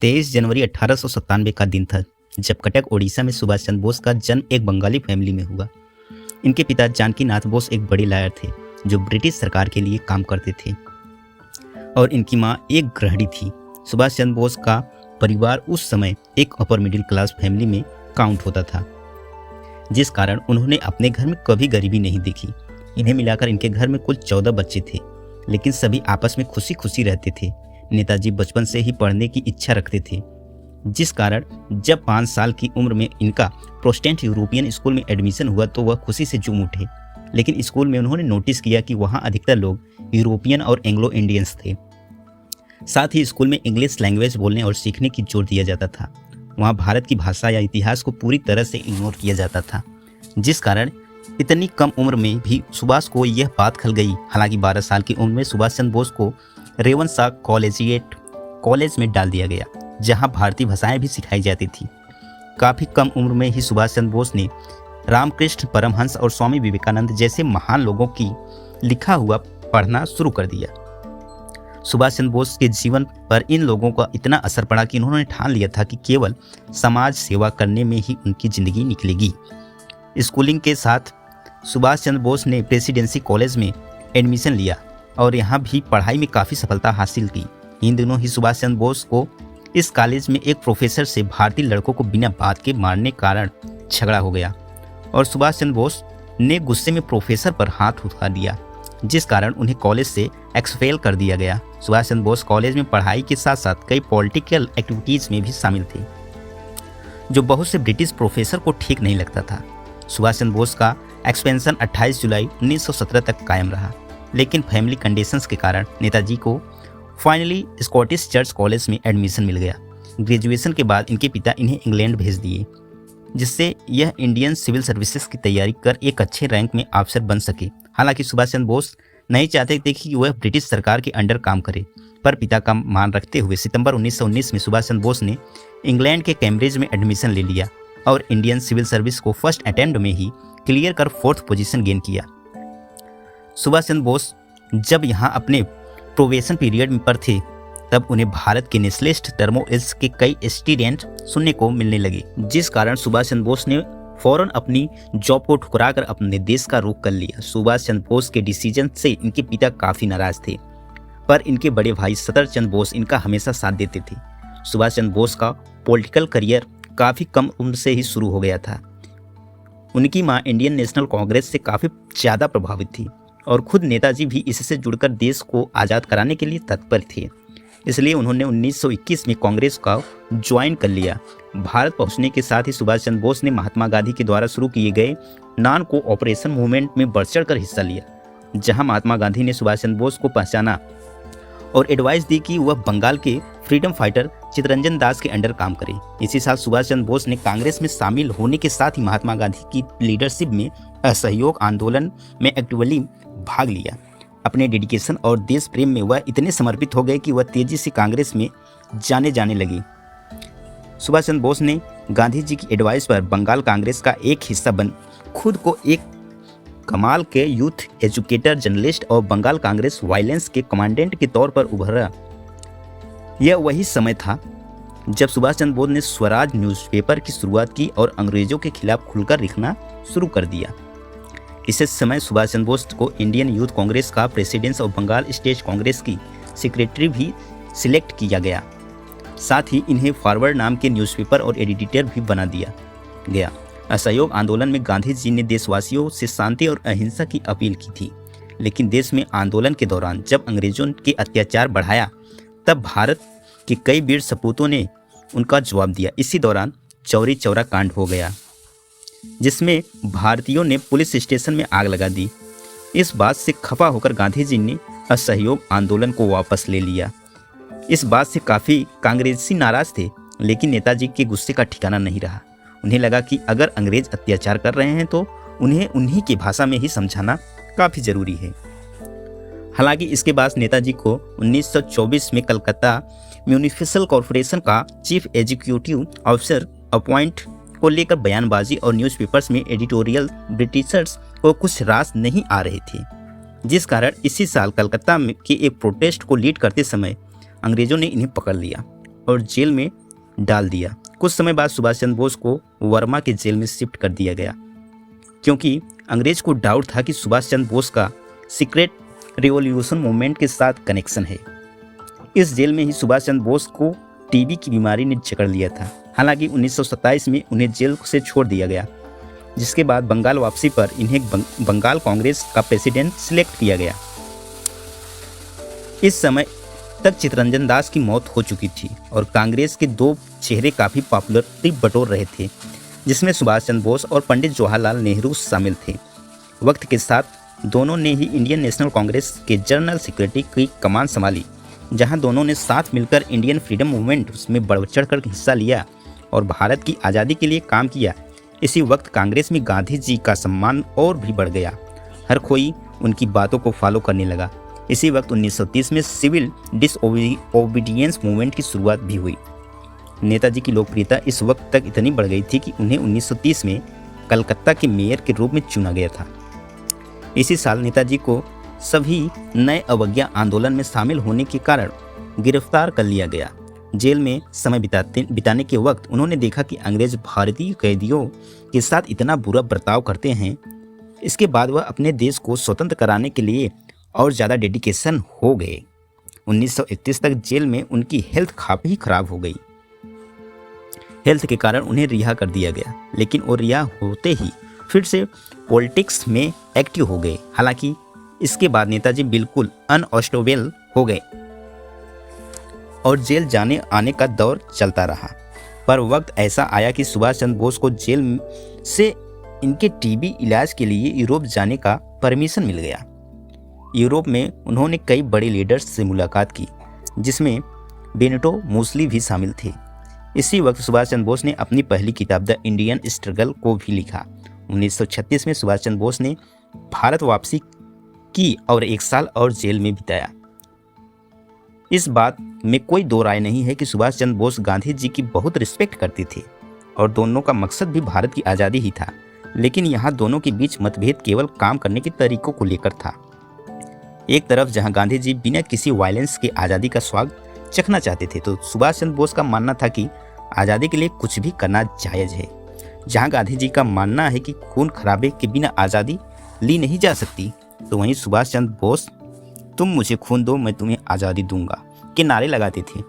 23 जनवरी 1897 का दिन था जब कटक ओडिशा में सुभाष चंद्र बोस का जन्म एक बंगाली फैमिली में हुआ। इनके पिता जानकी नाथ बोस एक बड़े लॉयर थे जो ब्रिटिश सरकार के लिए काम करते थे और इनकी मां एक गृहिणी थी। सुभाष चंद्र बोस का परिवार उस समय एक अपर मिडिल क्लास फैमिली में काउंट होता था, जिस कारण उन्होंने अपने घर में कभी गरीबी नहीं देखी। इन्हें मिलाकर इनके घर में कुल 14 बच्चे थे, लेकिन सभी आपस में खुशी खुशी रहते थे। नेताजी बचपन से ही पढ़ने की इच्छा रखते थे, जिस कारण जब 5 साल की उम्र में इनका प्रोटेस्टेंट यूरोपियन स्कूल में एडमिशन हुआ तो वह खुशी से झूम उठे। लेकिन स्कूल में उन्होंने नोटिस किया कि वहाँ अधिकतर लोग यूरोपियन और एंग्लो इंडियंस थे। साथ ही स्कूल में इंग्लिश लैंग्वेज बोलने और सीखने की जोर दिया जाता था। वहाँ भारत की भाषा या इतिहास को पूरी तरह से इग्नोर किया जाता था, जिस कारण इतनी कम उम्र में भी सुभाष को यह बात खल गई। हालांकि 12 साल की उम्र में सुभाष चंद्र बोस को रेवनशा कॉलेजिएट कॉलेज में डाल दिया गया, जहां भारतीय भाषाएं भी सिखाई जाती थी। काफ़ी कम उम्र में ही सुभाष चंद्र बोस ने रामकृष्ण परमहंस और स्वामी विवेकानंद जैसे महान लोगों की लिखा हुआ पढ़ना शुरू कर दिया। सुभाष चंद्र बोस के जीवन पर इन लोगों का इतना असर पड़ा कि उन्होंने ठान लिया था कि केवल समाज सेवा करने में ही उनकी ज़िंदगी निकलेगी। स्कूलिंग के साथ सुभाष चंद्र बोस ने प्रेसिडेंसी कॉलेज में एडमिशन लिया और यहाँ भी पढ़ाई में काफ़ी सफलता हासिल की। इन दिनों ही सुभाष चंद्र बोस को इस कॉलेज में एक प्रोफेसर से भारतीय लड़कों को बिना बात के मारने कारण झगड़ा हो गया और सुभाष चंद्र बोस ने गुस्से में प्रोफेसर पर हाथ उठा दिया, जिस कारण उन्हें कॉलेज से एक्सपेल कर दिया गया। सुभाष चंद्र बोस कॉलेज में पढ़ाई के साथ साथ कई पॉलिटिकल एक्टिविटीज़ में भी शामिल थे, जो बहुत से ब्रिटिश प्रोफेसर को ठीक नहीं लगता था। सुभाष चंद्र बोस का एक्सपेंशन 28 जुलाई 1917 तक कायम रहा, लेकिन फैमिली कंडीशंस के कारण नेताजी को फाइनली स्कॉटिश चर्च कॉलेज में एडमिशन मिल गया। ग्रेजुएशन के बाद इनके पिता इन्हें इंग्लैंड भेज दिए, जिससे यह इंडियन सिविल सर्विसेज की तैयारी कर एक अच्छे रैंक में अफसर बन सके। हालांकि सुभाष चंद्र बोस नहीं चाहते थे कि वह ब्रिटिश सरकार के अंडर काम करे, पर पिता का मान रखते हुए सितंबर 1919 में सुभाष चंद्र बोस ने इंग्लैंड के कैम्ब्रिज में एडमिशन ले लिया और इंडियन सिविल सर्विस को फर्स्ट अटेम्प्ट में ही क्लियर कर 4th पोजीशन गेन किया। सुभाष चंद्र बोस जब यहाँ अपने प्रोबेशन पीरियड पर थे, तब उन्हें भारत के नेशनलिस्ट टर्मोइल्स के कई स्टूडेंट सुनने को मिलने लगे, जिस कारण सुभाष चंद्र बोस ने फौरन अपनी जॉब को ठुकराकर अपने देश का रुख कर लिया। सुभाष चंद्र बोस के डिसीजन से इनके पिता काफ़ी नाराज थे, पर इनके बड़े भाई सतर चंद्र बोस इनका हमेशा साथ देते थे। सुभाष चंद्र बोस का पॉलिटिकल करियर काफ़ी कम उम्र से ही शुरू हो गया था। उनकी मां इंडियन नेशनल कांग्रेस से काफ़ी ज़्यादा प्रभावित थी और खुद नेताजी भी इससे जुड़कर देश को आज़ाद कराने के लिए तत्पर थे। इसलिए उन्होंने 1921 में कांग्रेस का ज्वाइन कर लिया। भारत पहुंचने के साथ ही सुभाष चंद्र बोस ने महात्मा गांधी के द्वारा शुरू किए गए नॉन कोऑपरेशन मूवमेंट में बढ़ चढ़कर हिस्सा लिया, जहां महात्मा गांधी ने सुभाष चंद्र बोस को पहचाना और एडवाइस दी कि वह बंगाल के फ्रीडम फाइटर चित्तरंजन दास के अंडर काम करे। इसी साल सुभाष चंद्र बोस ने कांग्रेस में शामिल होने के साथ ही महात्मा गांधी की लीडरशिप में असहयोग आंदोलन में एक्टिवली भाग लिया। अपने डेडिकेशन और देश प्रेम में वह इतने समर्पित हो गए कि वह तेजी से कांग्रेस में जाने लगी। सुभाष चंद्र बोस ने गांधी जी की एडवाइस पर बंगाल कांग्रेस का एक हिस्सा बन खुद को एक कमाल के यूथ एजुकेटर, जर्नलिस्ट और बंगाल कांग्रेस वायलेंस के कमांडेंट के तौर पर उभरा। यह वही समय था जब सुभाष चंद्र बोस ने स्वराज न्यूज़पेपर की शुरुआत की और अंग्रेजों के खिलाफ खुलकर लिखना शुरू कर दिया। इसी समय सुभाष चंद्र बोस को इंडियन यूथ कांग्रेस का प्रेसिडेंट और बंगाल स्टेट कांग्रेस की सेक्रेटरी भी सिलेक्ट किया गया। साथ ही इन्हें फॉरवर्ड नाम के न्यूज़पेपर और एडिटर भी बना दिया गया। असहयोग आंदोलन में गांधी जी ने देशवासियों से शांति और अहिंसा की अपील की थी, लेकिन देश में आंदोलन के दौरान जब अंग्रेजों के अत्याचार बढ़ाया, तब भारत के कई वीर सपूतों ने उनका जवाब दिया। इसी दौरान चौरी चौरा कांड हो गया, जिसमें भारतीयों ने पुलिस स्टेशन में आग लगा दी। इस बात से खफा होकर गांधी जी ने असहयोग आंदोलन को वापस ले लिया। इस बात से काफ़ी कांग्रेसी नाराज थे, लेकिन नेताजी के गुस्से का ठिकाना नहीं रहा। उन्हें लगा कि अगर अंग्रेज अत्याचार कर रहे हैं तो उन्हें उन्हीं की भाषा में ही समझाना काफ़ी ज़रूरी है। हालांकि इसके बाद नेताजी को 1924 में कलकत्ता म्यूनिसिपल कॉरपोरेशन का चीफ एग्जीक्यूटिव ऑफिसर अपॉइंट को लेकर बयानबाजी और न्यूज़पेपर्स में एडिटोरियल ब्रिटिशर्स को कुछ रास नहीं आ रहे थे, जिस कारण इसी साल कलकत्ता के एक प्रोटेस्ट को लीड करते समय अंग्रेजों ने इन्हें पकड़ लिया और जेल में डाल दिया। कुछ समय बाद सुभाष चंद्र बोस को वर्मा के जेल में शिफ्ट कर दिया गया, क्योंकि अंग्रेज को डाउट था कि सुभाष चंद्र बोस का सीक्रेट रिवॉल्यूशन मूवमेंट के साथ कनेक्शन है। इस जेल में ही सुभाष चंद्र बोस को टीबी की बीमारी ने जकड़ लिया था। हालांकि 1927 में उन्हें जेल से छोड़ दिया गया, जिसके बाद बंगाल वापसी पर इन्हें बंगाल कांग्रेस का प्रेसिडेंट सिलेक्ट किया गया। इस समय तक चित्तरंजन दास की मौत हो चुकी थी और कांग्रेस के दो चेहरे काफ़ी पॉपुलरिटी बटोर रहे थे, जिसमें सुभाष चंद्र बोस और पंडित जवाहरलाल नेहरू शामिल थे। वक्त के साथ दोनों ने ही इंडियन नेशनल कांग्रेस के जनरल सेक्रेटरी की कमान संभाली, जहां दोनों ने साथ मिलकर इंडियन फ्रीडम मूवमेंट में बढ़ चढ़कर हिस्सा लिया और भारत की आज़ादी के लिए काम किया। इसी वक्त कांग्रेस में गांधी जी का सम्मान और भी बढ़ गया। हर कोई उनकी बातों को फॉलो करने लगा। इसी वक्त 1930 में सिविल डिसओबीडियंस मूवमेंट की शुरुआत भी हुई। नेताजी की लोकप्रियता इस वक्त तक इतनी बढ़ गई थी कि उन्हें 1930 में कलकत्ता के मेयर के रूप में चुना गया था। इसी साल नेताजी को सभी नए अवज्ञा आंदोलन में शामिल होने के कारण गिरफ्तार कर लिया गया। जेल में समय बिताने के वक्त उन्होंने देखा कि अंग्रेज भारतीय कैदियों के साथ इतना बुरा बर्ताव करते हैं। इसके बाद वह अपने देश को स्वतंत्र कराने के लिए और ज़्यादा डेडिकेशन हो गए। 1931 तक जेल में उनकी हेल्थ काफ़ी खराब हो गई। हेल्थ के कारण उन्हें रिहा कर दिया गया, लेकिन वो रिहा होते ही फिर से पॉलिटिक्स में एक्टिव हो गए। हालांकि इसके बाद नेताजी बिल्कुल अनअरेस्टेबल हो गए और जेल जाने आने का दौर चलता रहा। पर वक्त ऐसा आया कि सुभाष चंद्र बोस को जेल से इनके टीबी इलाज के लिए यूरोप जाने का परमिशन मिल गया। यूरोप में उन्होंने कई बड़े लीडर्स से मुलाकात की, जिसमें बेनिटो मुसोलिनी भी शामिल थे। इसी वक्त सुभाष चंद्र बोस ने अपनी पहली किताब द इंडियन स्ट्रगल को भी लिखा। 1936 में सुभाष चंद्र बोस ने भारत वापसी की और 1 साल और जेल में बिताया। इस बात में कोई दो राय नहीं है कि सुभाष चंद्र बोस गांधी जी की बहुत रिस्पेक्ट करते थे और दोनों का मकसद भी भारत की आज़ादी ही था। लेकिन यहाँ दोनों के बीच मतभेद केवल काम करने के तरीकों को लेकर था। एक तरफ जहाँ गांधी जी बिना किसी वायलेंस के आज़ादी का स्वाद चखना चाहते थे, तो सुभाष चंद्र बोस का मानना था कि आज़ादी के लिए कुछ भी करना जायज़ है। जहाँ गांधी जी का मानना है कि खून खराबे के बिना आज़ादी ली नहीं जा सकती, तो वहीं सुभाष चंद्र बोस तुम मुझे खून दो मैं तुम्हें आज़ादी दूंगा के नारे लगाते थे।